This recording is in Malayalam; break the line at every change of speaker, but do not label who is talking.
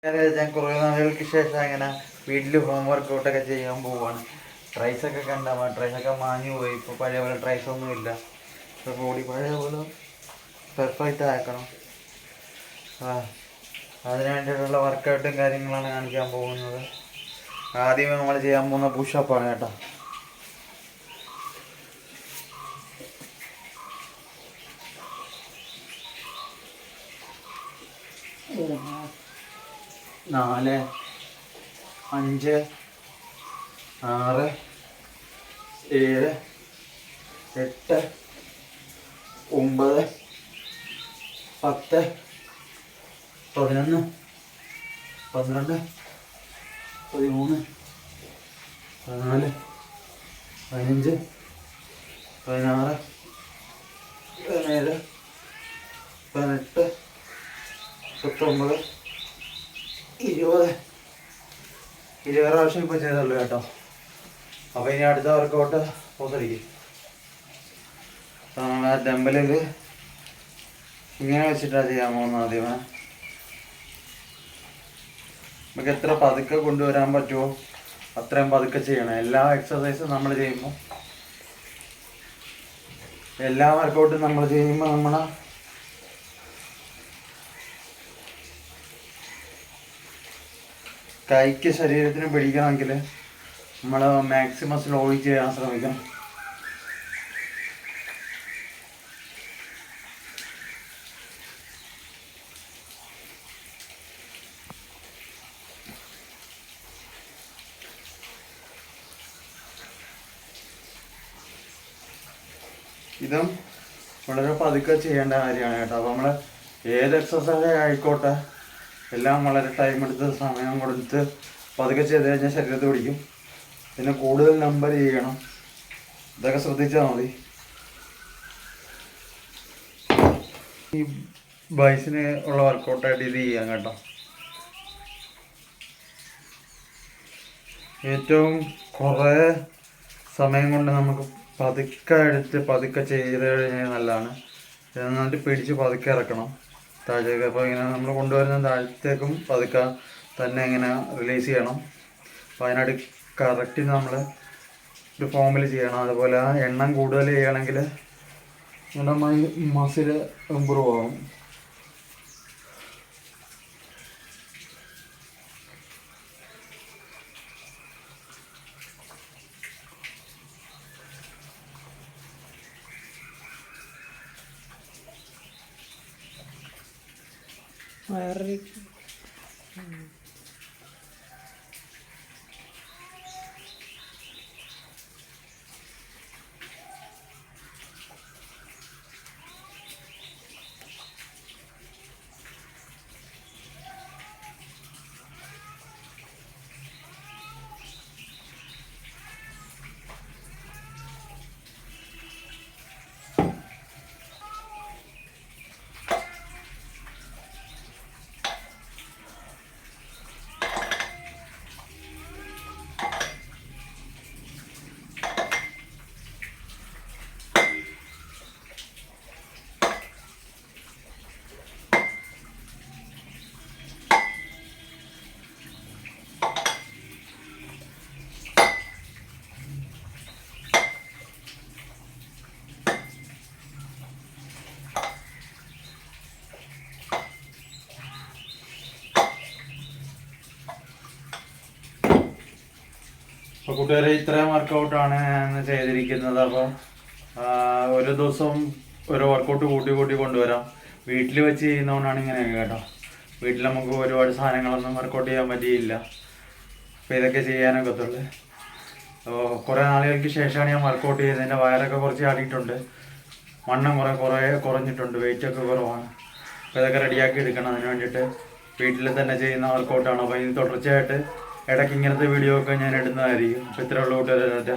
ഞാൻ കുറേ നാളുകൾക്ക് ശേഷം അങ്ങനെ വീട്ടിൽ ഹോം വർക്കൗട്ടൊക്കെ ചെയ്യാൻ പോവാണ്. ട്രൈസൊക്കെ കണ്ടാൽ ട്രൈസൊക്കെ മാഞ്ഞു പോയി. ഇപ്പോൾ പഴയ പോലെ ട്രൈസൊന്നും ഇല്ല. ഇപ്പോൾ ബോഡി പഴയ പോലെ പെർഫെക്റ്റ് ആക്കണം. അതിന് വേണ്ടിയിട്ടുള്ള വർക്കൗട്ടും കാര്യങ്ങളാണ് കാണിക്കാൻ പോകുന്നത്. ആദ്യമേ നമ്മൾ ചെയ്യാൻ പോകുന്ന പുഷപ്പാണ് കേട്ടോ. നാല്, 5, 6, 7, 8, 9, 10, 11, 12, 13, 14, 15, 16, 17, 18, 19, 20 പ്രാവശ്യം ഇപ്പോൾ ചെയ്തുള്ളൂ കേട്ടോ. അപ്പോൾ ഇനി അടുത്ത വർക്കൗട്ട് പോന്നിരിക്കും. നമ്മൾ ആ ഡമ്പലിൽ ഇങ്ങനെ വെച്ചിട്ടാണ് ചെയ്യാൻ പോകുന്നത്. ആദ്യമേ നമുക്ക് എത്ര പതുക്കെ കൊണ്ടുവരാൻ പറ്റുമോ അത്രയും പതുക്കെ ചെയ്യണം. എല്ലാ എക്സസൈസും നമ്മൾ ചെയ്യുമ്പോൾ, എല്ലാ വർക്കൗട്ടും നമ്മൾ ചെയ്യുമ്പോൾ നമ്മളെ കൈക്ക് ശരീരത്തിന് പിടിക്കണമെങ്കിൽ നമ്മൾ മാക്സിമം സ്ലോ ചെയ്യാൻ ശ്രമിക്കണം. ഇതും വളരെ പതുക്കെ ചെയ്യേണ്ട കാര്യമാണ് കേട്ടോ. അപ്പോൾ നമ്മൾ ഏത് എക്സസൈസ് ആയിക്കോട്ടെ എല്ലാം വളരെ ടൈം എടുത്ത് സമയം കൊടുത്ത് പതുക്കെ ചെയ്ത് കഴിഞ്ഞാൽ ശരീരത്തിൽ പിടിക്കും. പിന്നെ കൂടുതൽ നമ്പർ ചെയ്യണം. ഇതൊക്കെ ശ്രദ്ധിച്ചാൽ മതി. ഈ ബൈസിന് ഉള്ള വർക്കൗട്ടായിട്ട് ഇത് ചെയ്യാം കേട്ടോ. ഏറ്റവും കുറേ സമയം കൊണ്ട് നമുക്ക് പതുക്കെ എടുത്ത് പതുക്കെ ചെയ്ത് കഴിഞ്ഞാൽ നല്ലതാണ്. എന്നിട്ട് പിടിച്ച് പതുക്കെ ഇറക്കണം താഴത്തേക്ക്. അപ്പോൾ ഇങ്ങനെ നമ്മൾ കൊണ്ടുവരുന്ന താഴത്തേക്കും പതുക്കെ തന്നെ ഇങ്ങനെ റിലീസ് ചെയ്യണം. അപ്പോൾ അതിനായിട്ട് കറക്റ്റ് നമ്മൾ ഒരു ഫോമിൽ ചെയ്യണം. അതുപോലെ എണ്ണം കൂടുതൽ ചെയ്യണമെങ്കിൽ നമ്മുടെ മസിൽ ഇമ്പ്രൂവ് ആകും. അപ്പോൾ കൂട്ടുകാരെ, ഇത്രയും വർക്കൗട്ടാണ് ഞാൻ ചെയ്തിരിക്കുന്നത്. അപ്പോൾ ഒരു ദിവസം ഓരോ വർക്കൗട്ട് കൂട്ടി കൊണ്ടുവരാം. വീട്ടിൽ വെച്ച് ചെയ്യുന്നതുകൊണ്ടാണ് ഇങ്ങനെ കേട്ടോ. വീട്ടിൽ നമുക്ക് ഒരുപാട് സാധനങ്ങളൊന്നും വർക്കൗട്ട് ചെയ്യാൻ പറ്റിയില്ല. അപ്പോൾ ഇതൊക്കെ ചെയ്യാനൊക്കത്തുള്ളൂ. അപ്പോൾ കുറേ നാളുകൾക്ക് ശേഷമാണ് ഞാൻ വർക്കൗട്ട് ചെയ്തത്. എൻ്റെ വയറൊക്കെ കുറച്ച് ആടിയിട്ടുണ്ട്, വണ്ണം കുറഞ്ഞിട്ടുണ്ട്, വെയിറ്റൊക്കെ കുറവാണ്. അപ്പോൾ ഇതൊക്കെ റെഡിയാക്കി എടുക്കണം. അതിന് വേണ്ടിയിട്ട് വീട്ടിൽ തന്നെ ചെയ്യുന്ന വർക്കൗട്ടാണ്. അപ്പോൾ ഇനി തുടർച്ചയായിട്ട് ഇടയ്ക്ക് ഇങ്ങനത്തെ വീഡിയോ ഒക്കെ ഞാൻ ഇടുന്നതായിരിക്കും. അപ്പോൾ ഇത്രയുള്ള കൂട്ടുകാരെ.